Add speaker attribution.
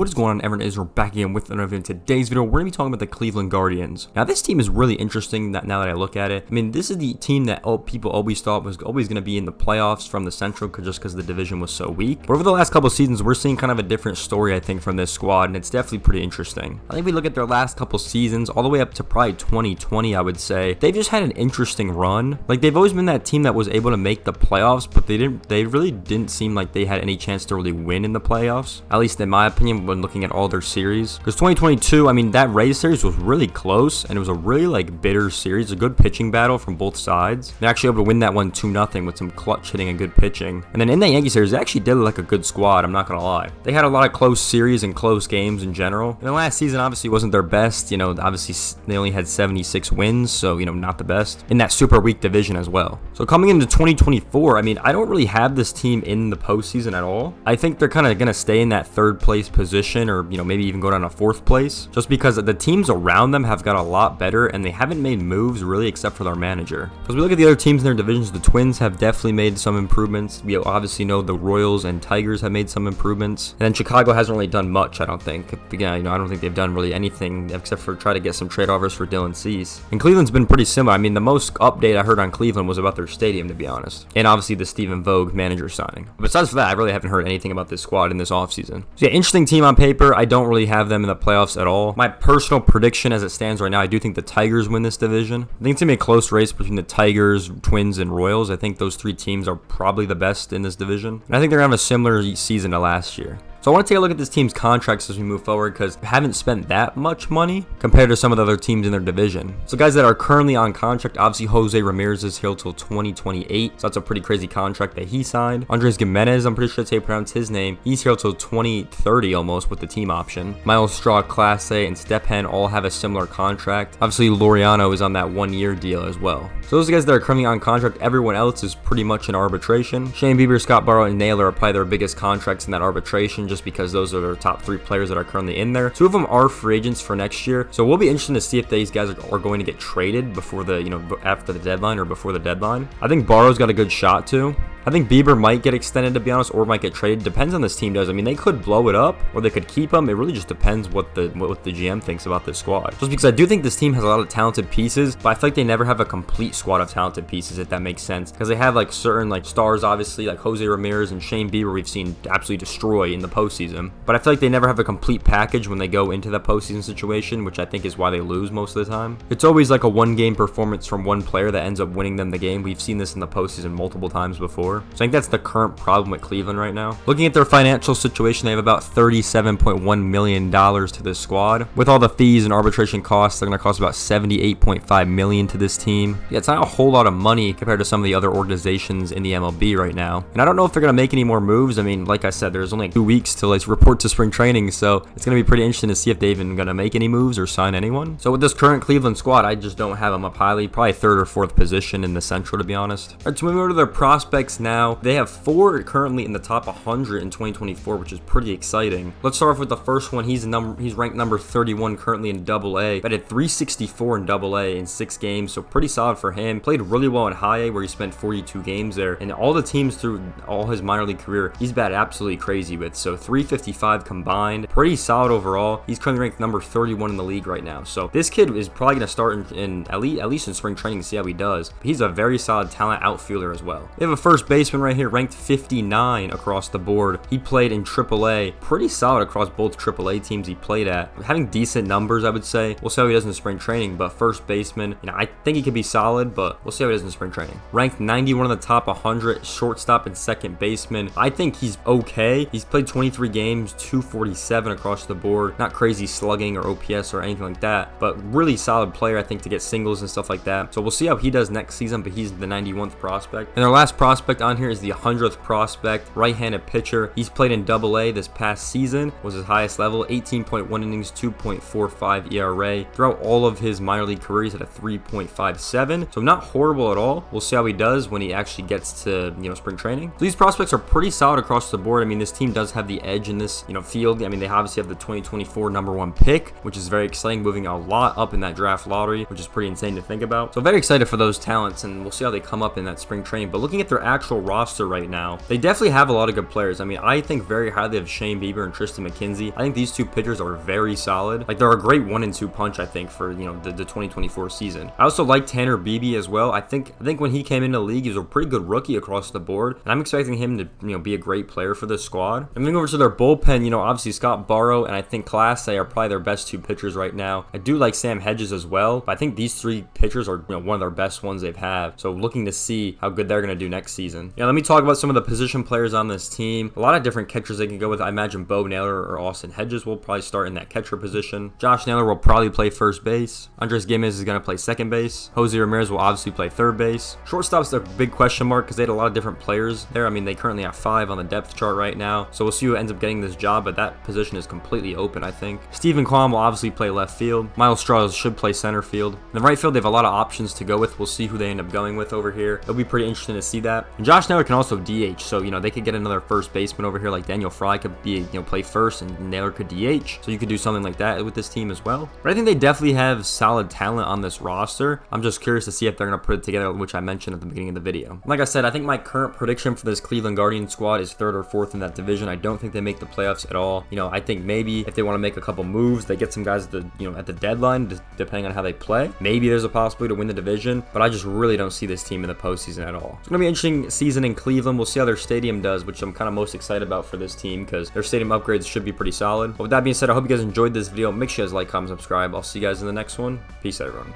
Speaker 1: What is going on, everyone? We're back again with another video. In today's video, we're going to be talking about the Cleveland Guardians. Now, this team is really interesting now that I look at it. I mean, this is the team that people always thought was always going to be in the playoffs from the Central just because the division was so weak. But over the last couple of seasons, we're seeing kind of a different story, I think, from this squad, and it's definitely pretty interesting. I think we look at their last couple seasons, all the way up to probably 2020, I would say, they've just had an interesting run. Like, they've always been that team that was able to make the playoffs, but they really didn't seem like they had any chance to really win in the playoffs, at least in my opinion, when looking at all their series. Because 2022, I mean, that Rays series was really close, and it was a really bitter series, a good pitching battle from both sides. They're actually able to win that one 2-0 with some clutch hitting and good pitching. And then in that Yankee series, they actually did look like a good squad, I'm not gonna lie. They had a lot of close series and close games in general. And the last season obviously wasn't their best, obviously they only had 76 wins, so not the best in that super weak division as well. So coming into 2024, I mean, I don't really have this team in the postseason at all. I think they're kind of gonna stay in that third place position, or maybe even go down to fourth place, just because the teams around them have got a lot better and they haven't made moves really except for their manager. Because we look at the other teams in their divisions, the Twins have definitely made some improvements. We obviously know the Royals and Tigers have made some improvements, and then Chicago hasn't really done much, I don't think. Again, I don't think they've done really anything except for try to get some trade offers for Dylan Cease. And Cleveland's been pretty similar. I mean, the most update I heard on Cleveland was about their stadium, to be honest, and obviously the Stephen Vogt manager signing. Besides for that, I really haven't heard anything about this squad in this offseason. So yeah, interesting team on paper. I don't really have them in the playoffs at all. My personal prediction as it stands right now, I do think the Tigers win this division. I think it's gonna be a close race between the Tigers, Twins, and Royals. I think those three teams are probably the best in this division, and I think they're gonna have a similar season to last year. So I want to take a look at this team's contracts as we move forward, because they haven't spent that much money compared to some of the other teams in their division. So guys that are currently on contract, obviously Jose Ramirez is here till 2028. So that's a pretty crazy contract that he signed. Andres Gimenez, I'm pretty sure that's how you pronounce his name. He's here till 2030 almost with the team option. Miles Straw, Clase, and Stephen all have a similar contract. Obviously Laureano is on that 1-year deal as well. So those guys that are currently on contract, everyone else is pretty much in arbitration. Shane Bieber, Scott Barrow, and Naylor are probably their biggest contracts in that arbitration, just because those are their top 3 players that are currently in there. 2 of them are free agents for next year, so we'll be interested to see if these guys are going to get traded before the after the deadline or before the deadline. I think Barrow's got a good shot too. I think Bieber might get extended, to be honest, or might get traded. Depends on this team does. I mean, they could blow it up, or they could keep him. It really just depends what the GM thinks about this squad. Just because I do think this team has a lot of talented pieces, but I feel like they never have a complete squad of talented pieces, if that makes sense. Because they have certain stars, obviously, like Jose Ramirez and Shane Bieber, we've seen absolutely destroy in the postseason. But I feel like they never have a complete package when they go into the postseason situation, which I think is why they lose most of the time. It's always like a one-game performance from one player that ends up winning them the game. We've seen this in the postseason multiple times before. So I think that's the current problem with Cleveland right now. Looking at their financial situation, they have about $37.1 million to this squad. With all the fees and arbitration costs, they're going to cost about $78.5 million to this team. Yeah, it's not a whole lot of money compared to some of the other organizations in the MLB right now. And I don't know if they're going to make any more moves. I mean, like I said, there's only 2 weeks till they report to spring training, so it's going to be pretty interesting to see if they're even going to make any moves or sign anyone. So with this current Cleveland squad, I just don't have them up highly. Probably 3rd or 4th position in the Central, to be honest. All right, so moving over to their prospects now. They have 4 currently in the top 100 in 2024, which is pretty exciting. Let's start off with the first one. He's ranked number 31 currently in AA. Batted .364 in AA in 6 games, so pretty solid for him. Played really well in High A, where he spent 42 games there, and all the teams through all his minor league career, he's batted absolutely crazy with. So 355 combined, pretty solid overall. He's currently ranked number 31 in the league right now. So this kid is probably going to start in at least in spring training to see how he does. But he's a very solid talent outfielder as well. They have a first baseman right here, ranked 59 across the board. He played in AAA, pretty solid across both AAA teams he played at. Having decent numbers, I would say. We'll see how he does in spring training, but first baseman, I think he could be solid, but we'll see how he does in spring training. Ranked 91 in the top 100, shortstop and second baseman. I think he's okay. He's played 23 games, 247 across the board. Not crazy slugging or OPS or anything like that, but really solid player, I think, to get singles and stuff like that. So we'll see how he does next season, but he's the 91th prospect. And our last prospect on here is the 100th prospect, right-handed pitcher. He's played in AA this past season, was his highest level, 18.1 innings, 2.45 ERA. Throughout all of his minor league career, he's at a 3.57, so not horrible at all. We'll see how he does when he actually gets to, spring training. So these prospects are pretty solid across the board. I mean, this team does have the edge in this, field. I mean, they obviously have the 2024 #1 pick, which is very exciting, moving a lot up in that draft lottery, which is pretty insane to think about. So very excited for those talents, and we'll see how they come up in that spring training. But looking at their actual roster right now, they definitely have a lot of good players. I mean, I think very highly of Shane Bieber and Tristan McKenzie. I think these two pitchers are very solid. Like, they're a great 1 and 2 punch, I think, for, the 2024 season. I also like Tanner Beebe as well. I think when he came into the league, he was a pretty good rookie across the board, and I'm expecting him to, be a great player for this squad. And moving over to their bullpen, obviously Scott Barrow and I think Class A are probably their best 2 pitchers right now. I do like Sam Hedges as well, but I think these 3 pitchers are, one of their best ones they've had. So looking to see how good they're going to do next season. Let me talk about some of the position players on this team. A lot of different catchers they can go with. I imagine Bo Naylor or Austin Hedges will probably start in that catcher position. Josh Naylor will probably play first base. Andres Gimenez is going to play second base. Jose Ramirez will obviously play third base. Shortstop's a big question mark because they had a lot of different players there. I mean, they currently have 5 on the depth chart right now. So we'll see who ends up getting this job, but that position is completely open, I think. Stephen Kwan will obviously play left field. Miles Straws should play center field. In the right field, they have a lot of options to go with. We'll see who they end up going with over here. It'll be pretty interesting to see that. And Josh Naylor can also DH, so they could get another first baseman over here, like Daniel Fry could be play first, and Naylor could DH. So you could do something like that with this team as well. But I think they definitely have solid talent on this roster. I'm just curious to see if they're going to put it together, which I mentioned at the beginning of the video. Like I said, I think my current prediction for this Cleveland Guardians squad is 3rd or 4th in that division. I don't think they make the playoffs at all. I think maybe if they want to make a couple moves, they get some guys at the deadline, depending on how they play. Maybe there's a possibility to win the division, but I just really don't see this team in the postseason at all. It's going to be an interesting season in Cleveland. We'll see how their stadium does, which I'm kind of most excited about for this team because their stadium upgrades should be pretty solid. But with that being said, I hope you guys enjoyed this video. Make sure you guys like, comment, subscribe. I'll see you guys in the next one. Peace out, everyone.